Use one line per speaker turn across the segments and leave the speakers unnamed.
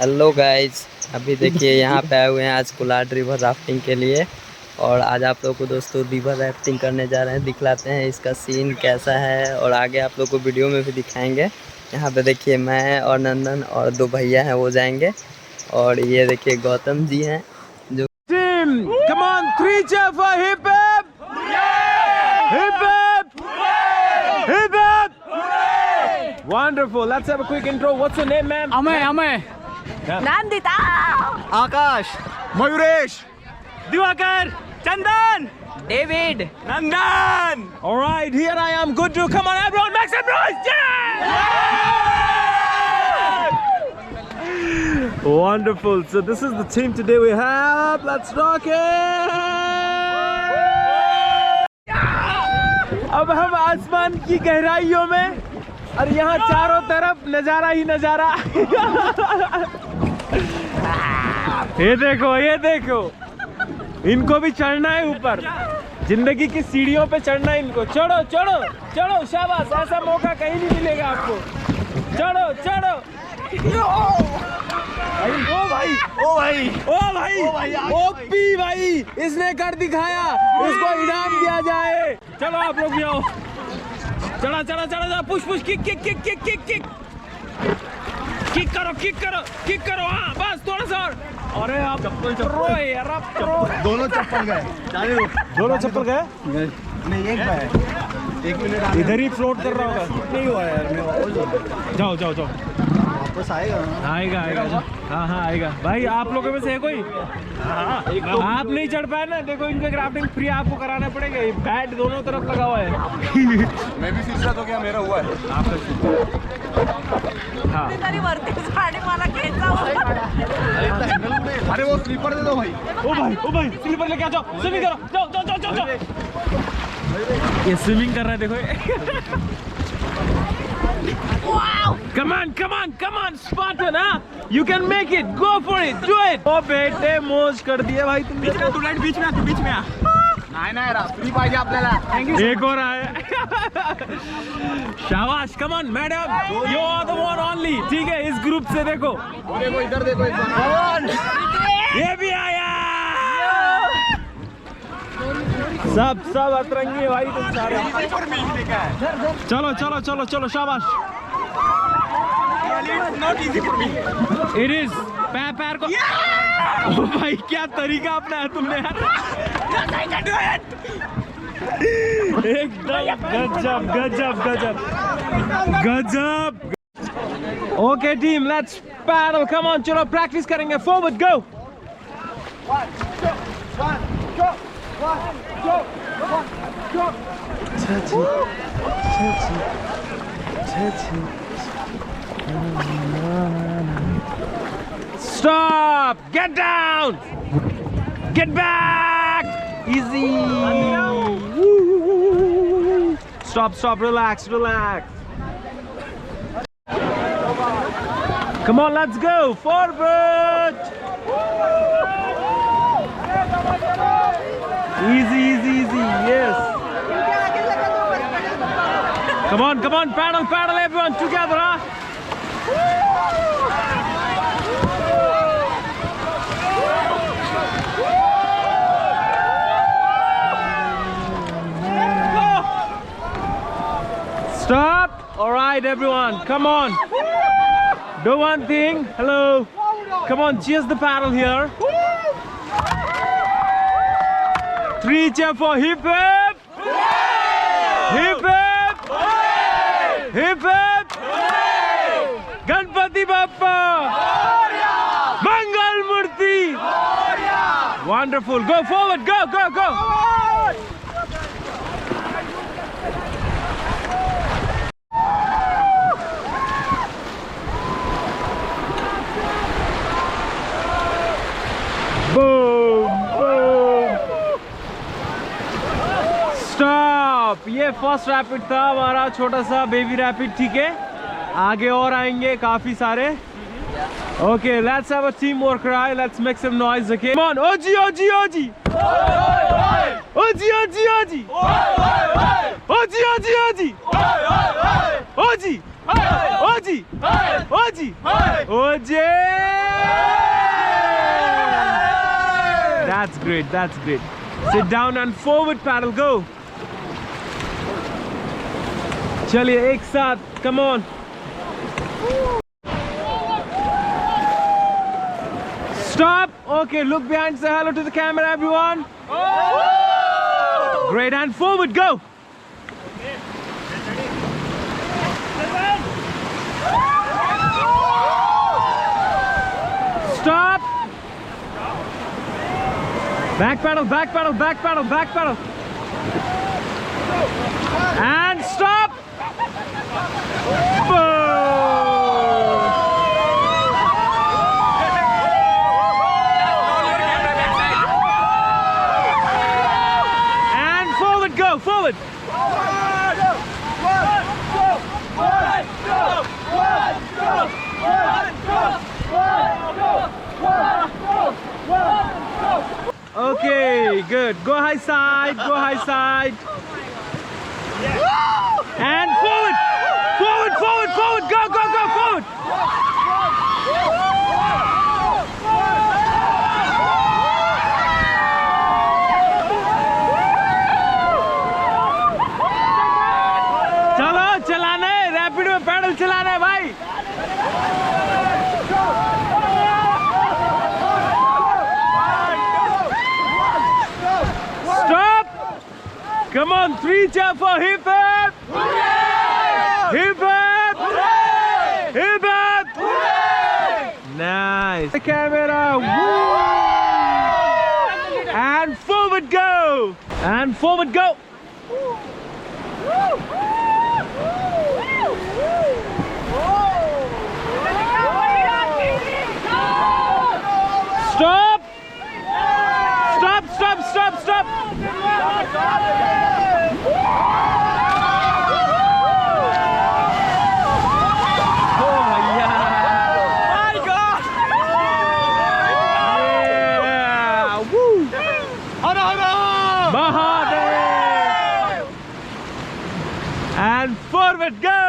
Hello guys, अभी देखिए यहाँ पे आए हुए हैं आज कोलाड रिवर राफ्टिंग के लिए। और आज आप लोग को दोस्तों रिवर राफ्टिंग करने जा रहे हैं, दिखलाते हैं इसका सीन कैसा है और आगे आप लोग को वीडियो में भी दिखाएंगे। यहाँ पे देखिए मैं और नंदन और दो भैया हैं वो जाएंगे। और ये देखिए गौतम जी हैं जो
Come on, 3 cheer for hip hop! Hip hop! Hip hop! Wonderful. Let's have a quick intro. What's your name, ma'am?
Amay.
Nandita!
Akash, Mayuresh, Diwakar, Chandan,
David!
Nandan. All right, here I am. Good to come on, everyone. Make some noise! Yeah! Wonderful. So this is the team today we have. Let's rock it! अब हम आसमान की गहराइयों में और यहाँ चारों तरफ नजारा ही नजारा। ये देखो इनको भी चढ़ना है ऊपर, जिंदगी की सीढ़ियों पे चढ़ना है इनको। चढ़ो चढ़ो चढ़ो, शाबाश, ऐसा मौका कहीं नहीं मिलेगा आपको। चढ़ो चढ़ो। ओ भाई ओपी भाई, इसने कर दिखाया, इसको इनाम दिया जाए। चलो आप लोग भी आओ। चला चला चला चला, push push, kick kick kick kick kick kick kick करो किक करो किक करो। हाँ बस थोड़ा सा और। अरे आप चप्पल दोनों चप्पल गए, दोनों चप्पल गए
नहीं, एक बार 1 मिनट
इधर ही फ्लोट कर रहा होगा।
नहीं हुआ यार,
जाओ जाओ जाओ,
वापस आएगा
आएगा। हाँ आएगा भाई। आप लोगों में से है कोई? आप नहीं चढ़ पाए ना, देखो इनका ग्राफ्टिंग फ्री आपको कराना पड़ेगा। बैट दोनों तरफ लगा हुआ है।
मैं भी सीधा तो क्या मेरा हुआ है
हाँ।
अरे वो स्लीपर दे दो भाई।
ओ भाई स्लीपर लेके आ जाओ, स्विमिंग करो, जाओ। ये स्विमिंग कर रहा है, देखो। Come on, Spartan, huh? You can make it. Go for it. Do it. ओ बेटे मौज कर दिए भाई तुम।
बीच में आ। नाही फ्री पाहिजे आपल्याला। Thank you.
एक और आया। शाबाश, come on, madam, you are the one only। ठीक है, इस ग्रुप से देखो
इधर देखो एक बार।
ये भी आया। सब अतरंगी है भाई तुम सारे। चलो शाबाश। It is। पैर को। ओ भाई क्या तरीका अपनाया तुमने यार। एकदम गजब। Okay team, let's paddle. Come on, चलो प्रैक्टिस करेंगे। Forward go. Stop! Get down! Get back! Easy! Stop, relax. Come on, let's go! Forward! Easy, yes! Come on, paddle everyone together, huh? Stop! All right, everyone, come on. Do one thing. Hello. Come on, cheers the paddle here. 3 cheer for hip hop. Hip hop. Hip hop. Ganpati Bappa. Mangal Murti. Wonderful. Go forward. Go. Boom. Stop. ये first rapid था हमारा, छोटा सा baby rapid. ठीक है, आगे और आएंगे काफी सारे। Okay, let's have a teamwork cry. Let's make some noise, okay? Come on, Oji! Oji! Oji! That's great, that's great. Sit down and forward paddle, go. चलिए एक साथ, come on. Stop. Okay, look behind, say hello to the camera, everyone. Great, and forward, go. Stop. Back paddle, back paddle, back paddle, back paddle. And stop. And forward, go, forward. Okay, good. Go high side, go high side. And forward, forward, forward, forward. Go, go, go, forward. चलो चलाना है, rapid में pedal चलाना है भाई. Stop! Come on, 3 cheer for hip hip! Hip hip! Hip hip! Nice! The camera! Woo! And forward go! And forward go! Stop! Stop, stop, stop, stop! Oh yeah! My God! Yeah! Woo! Hara hara! Mahadev! And forward go!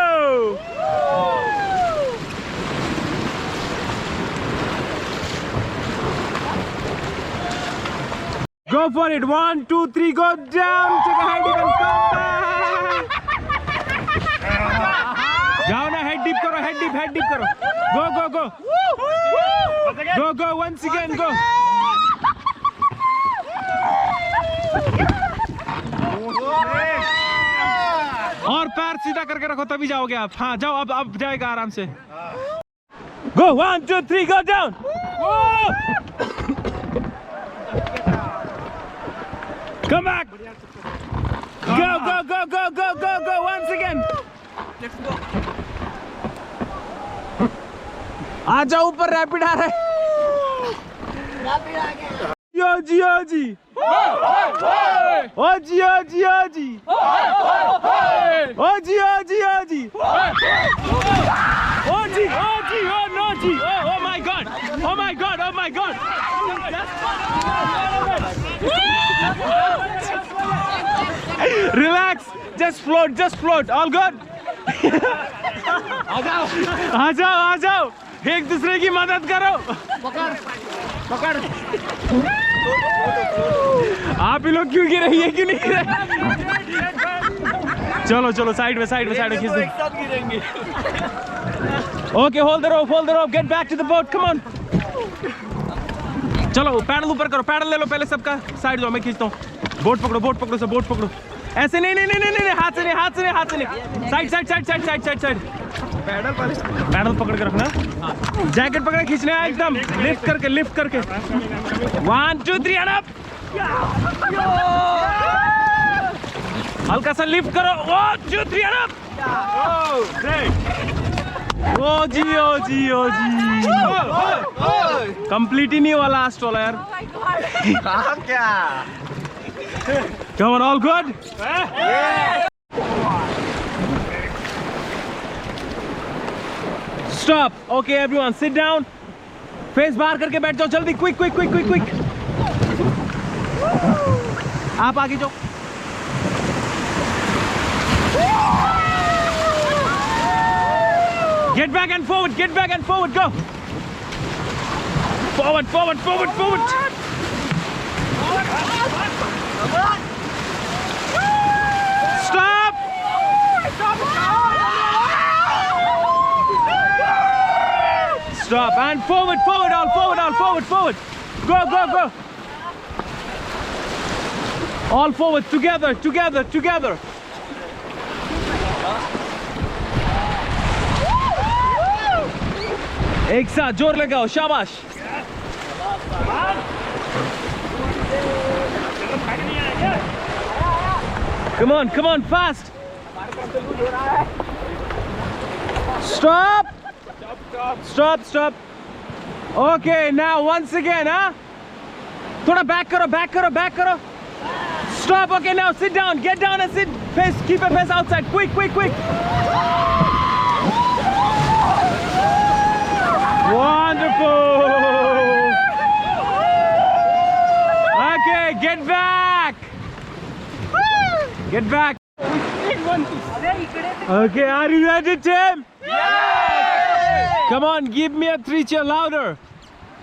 Go for it. 1, 2, 3, go down. Take a head dip and come back. जाओ ना, head dip करो, head dip करो. Go, go, go. Go, go, once again, go. और पैर सीधा करके रखो, तभी जाओगे आप. हाँ, जाओ, अब जाएगा आराम से. Go, 1, 2, 3, go down. Come back! Go, go, go, go, go, go, go, once again! Let's go! आ जाओ, ऊपर रैपिड आ रहा है! ओ जी, ओ जी! ओ जी, ओ जी, ओ जी! ओ जी, ओ जी, ओ जी! ओ जी, ओ जी, ओ नो जी! Oh my God! Oh my God! Oh my God! Relax, just float, all good. आ जाओ, एक दूसरे की मदद करो. पकड़. आप ही लोग क्यों गिरे, ये क्यों नहीं गिरे? चलो साइड में खींच दो. एक साथ गिरेंगे. Okay, hold the rope, get back to the boat, come on. चलो पैडल ऊपर करो, पैडल ले लो पहले सबका. साइड दो, मैं खींचता हूँ. बोट पकड़ो सब, बोट पकड़ो. ऐसे नहीं, हाथ से नहीं. साइड. पैडल पकड़ के रखना. जैकेट पकड़ के खींचना है एकदम. लिफ्ट करके. 1, 2, 3 and up. हल्का सा लिफ्ट करो. 1, 2, 3 and up. ओ जी. कंप्लीट ही नहीं हुआ लास्ट वाला यार. क्या? Come on, all good? Yeah. Stop. Okay, everyone, sit down. Face बाहर करके बैठ जाओ जल्दी. Quick. आप आगे जाओ. Get back and forward, go. Forward, forward, forward, forward. Stop. Stop and forward, forward, all forward, all forward, forward. Go, go, go. All forward, together, together, together. एक साथ जोर लगाओ, शाबाश. Come on, fast. Stop. Stop. Okay, now once again, huh? Thoda back karo. Stop. Okay, now sit down. Get down and sit. Face, keep your face outside. Quick. Wonderful. Okay, get back. Okay, are you ready, Tim? Yes! Come on, give me a 3 cheer louder.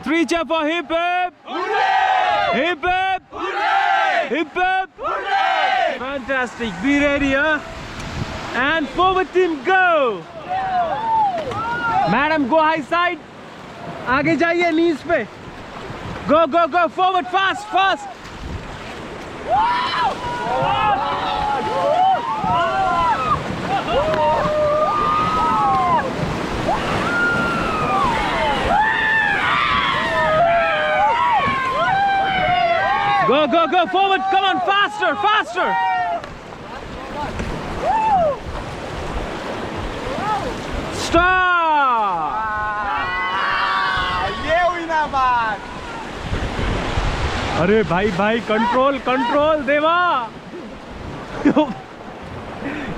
3 cheer for hip hip. Hooray! Hip hip. Hooray! Hip hip. Hooray! Fantastic. Be ready, huh? And forward team, go. Madam, go high side. आगे जाइए knees पे. Go. Forward, fast. Go forward. Come on, faster. Stop.
ये हुई ना बात.
अरे भाई control देवा.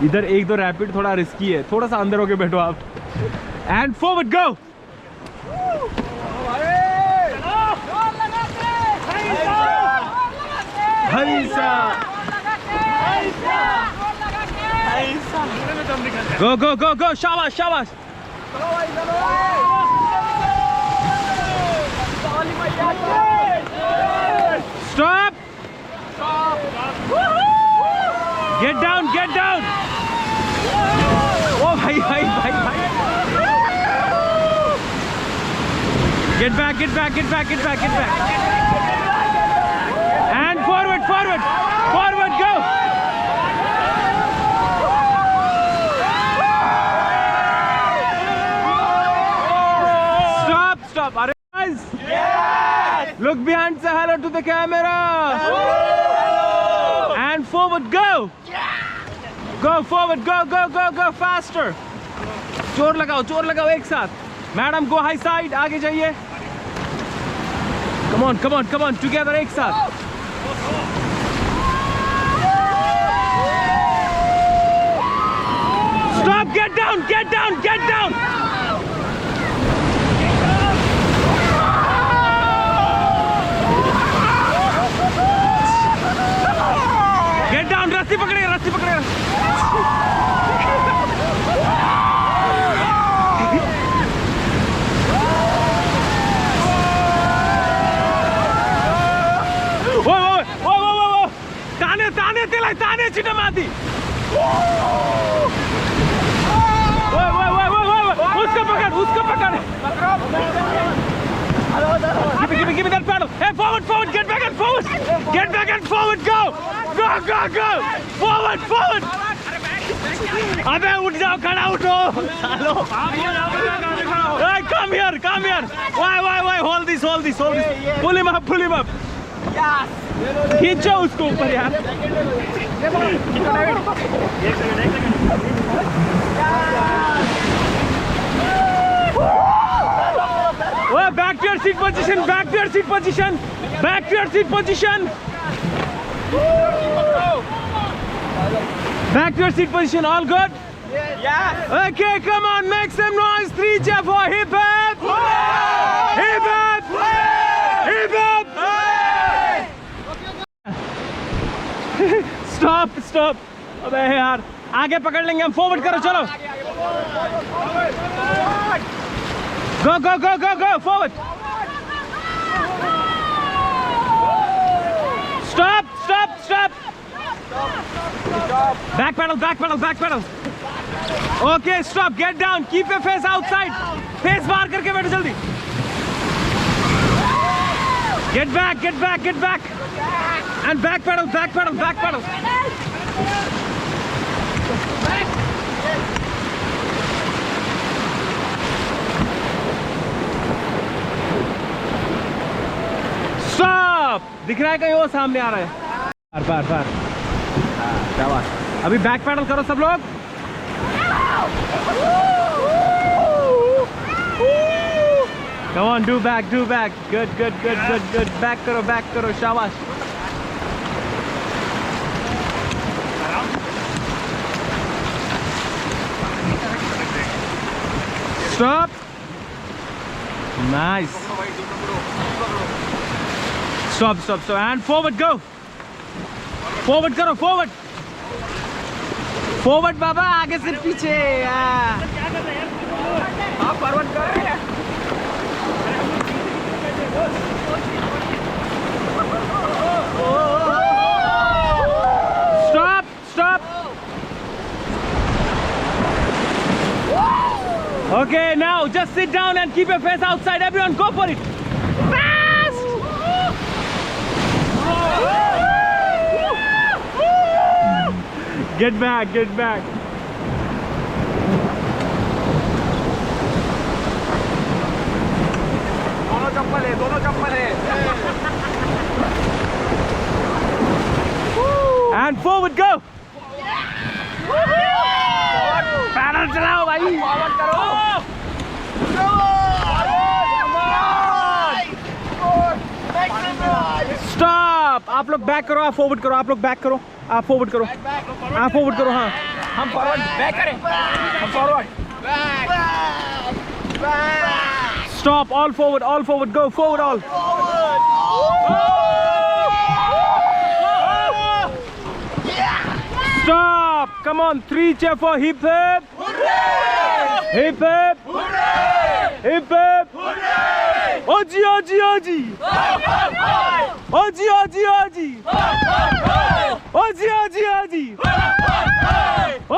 इधर 1-2 रैपिड थोड़ा रिस्की है, थोड़ा सा अंदर होके बैठो आप. And forward go. Go. शाबाश. Stop. Get down. Oh, भाई. Get back. And forward, go. Stop. Are you guys?
Yes.
Look behind, say hello to the camera. Hello. And forward, go. Go forward, go faster. जोर लगाओ एक साथ. Madam go high side, आगे जाइए. Come on, together एक साथ. Stop, get down. Get down, रस्सी पकड़िए. ताने चिटा माती. उसको पकड़. Give me that paddle. Hey, forward, get back and forward. Go. Forward. अबे उठ जाओ, खड़ा उठो. Hello. Hey, come here. Why? Hold this. Pull him up.
Yes.
खींचो उसको ऊपर यार. Back to your seat position. All good?
Yes.
Okay, come on, make some noise. 3 cheer for hip hop. Hip hop. Stop. अबे यार, आगे पकड़ लेंगे हम. फॉरवर्ड करो, चलो. Go. Forward. Stop, stop, stop. Back pedal, back pedal, back pedal. Okay, stop, get down. Keep your face outside. Face बाहर करके बैठो जल्दी. Get back, get back, get back. And back pedal, back pedal, back pedal. Stop! दिख रहा है कहीं वो सामने आ रहा है. बार बार बार. शाबाश. अभी बैक पैडल करो सब लोग. Come on, do back, do back. Good, good, good, good, good. Back karo, shabash. Stop. Nice. Stop, stop, stop. And forward, go. Forward karo, forward. Forward, बाबा, आगे से पीछे. आप फॉरवर्ड कर रहे हैं. Stop, stop. Okay, now just sit down and keep your face outside. Everyone, go for it. Fast. Get back, get back. दोनों चप्पल है. And forward, go. Pedal चलाओ भाई. फॉरवर्ड करो. Stop. आप लोग बैक करो, आप फॉरवर्ड करो. आप लोग बैक करो, आप फॉरवर्ड करो. आप फॉरवर्ड करो. हाँ, हम फॉरवर्ड बैक करें. हम forward. Stop, all forward, go forward, all. Stop, come on, 3 cheer for hip hip. Hip hip. Hip hip. Oji, oji, oji. Oji, oji, oji. Oji, oji, oji.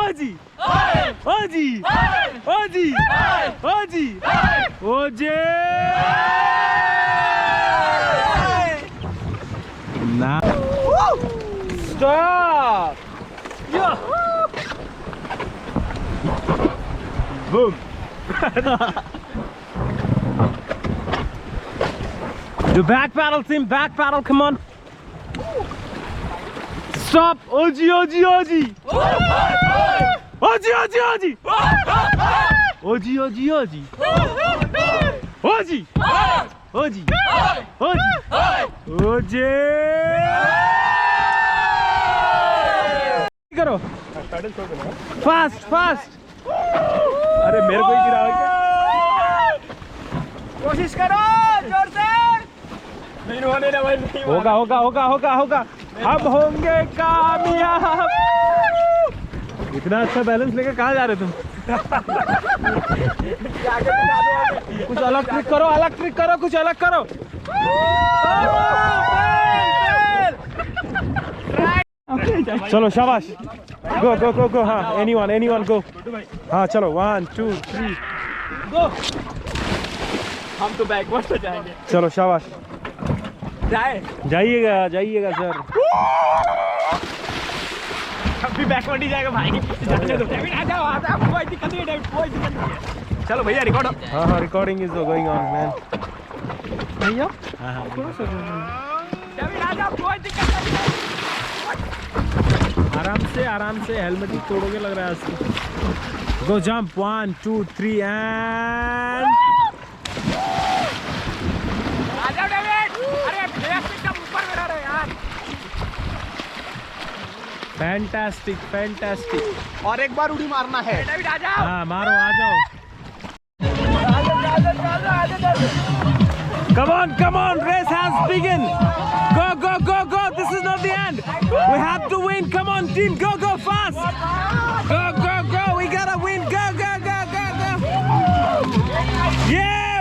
Oji. Oji. Oji. Oji. Oji. Now. Stop. Yeah. Boom. Do back paddle, team. Back paddle. Come on. Stop. Oji, oji, oji. Oji, oji, oji. Oji, oji, oji. Oji. Oji. Oji. Oji. करो. Fast, fast. अरे मेरे को ही गिराओ क्या? कोशिश करो जोर से. नहीं होने ना भाई. होगा, होगा, होगा, होगा, होगा. हम होंगे कामयाब. इतना अच्छा बैलेंस लेके कहाँ जा रहे तुम? कुछ अलग ट्रिक करो, अलग ट्रिक करो, कुछ अलग करो. चलो शाबाश. गो गो गो गो. हाँ, एनीवन गो. हाँ चलो 1 2 3 गो. हम तो बैकवर्ड हो जाएंगे. चलो शाबाश. जाइएगा जाइएगा सर. अभी बैकवर्ड ही जाएगा भाई. डेविड आ जाओ, आ जाओ. कोई दिक्कत नहीं डेविड, कोई दिक्कत नहीं. चलो भैया रिकॉर्ड. हाँ हाँ, recording is going on man. भैया हाँ हाँ डेविड आ जाओ, कोई दिक्कत नहीं. आराम से हेलमेट ही तोड़ोगे लग रहा है इसको. गो जंप 1 2 3 एंड आ जाओ डेविड. अरे प्लेयर एकदम ऊपर में रह रहे यार. Fantastic fantastic.
और एक बार उड़ी मारना है.
डेविड आ जाओ. हाँ मारो, आ जाओ. Come on, race has begun. Go, go, go, go. This is not the end. We have to win. Come on, team. Go, go fast. Go, go, go. We gotta win. Go, go, go, go, go. Yeah.